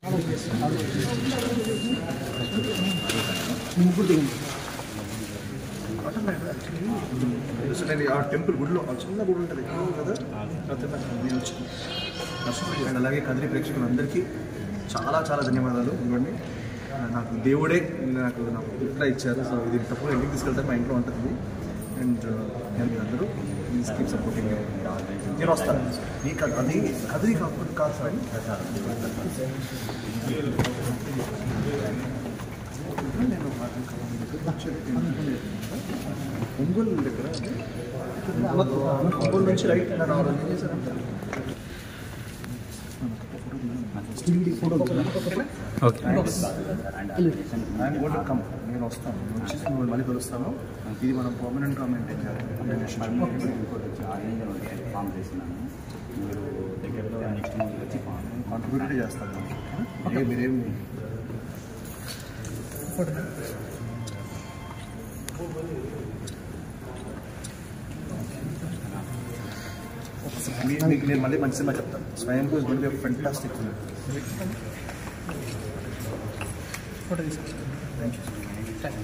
Temple గుడిలో చిన్న గుడి ఉంటుంది కదా. నేను వచ్చి అండ్ అలాగే కదిరి ప్రేక్షకులందరికీ చాలా చాలా ధన్యవాదాలు. ఇవ్వండి, నాకు దేవుడే నాకు గిఫ్ట్లా ఇచ్చారు. సో ఇది తప్పకుండా ఇంటికి తీసుకెళ్తాను, మా ఇంట్లో ఉంటుంది. అండ్ మీరందరూ ప్లీజ్ కీప్ సపోర్టింగ్. నేను వస్తాను, మీకు అది కదిరి కాకుండా కాదు సార్. నేను ఒంగోలు దగ్గర ఒంగోలు నుంచి రైట్ రావడం ఏం చేశారంటే నేను వస్తాను, వచ్చి మళ్ళీ కలుస్తాను. ఇది మనం పర్మనెంట్ కామెంట్ ఫామ్ చేసినాను. మీరు దగ్గరలో నెక్స్ట్ మంత్ వచ్చి కాంట్రిబ్యూట్ చేస్తాను. మీరేం మీకు నేను మళ్ళీ మంచి సినిమా చెప్తాను. స్వయంభూ is going to be a fantastic film. Thank you.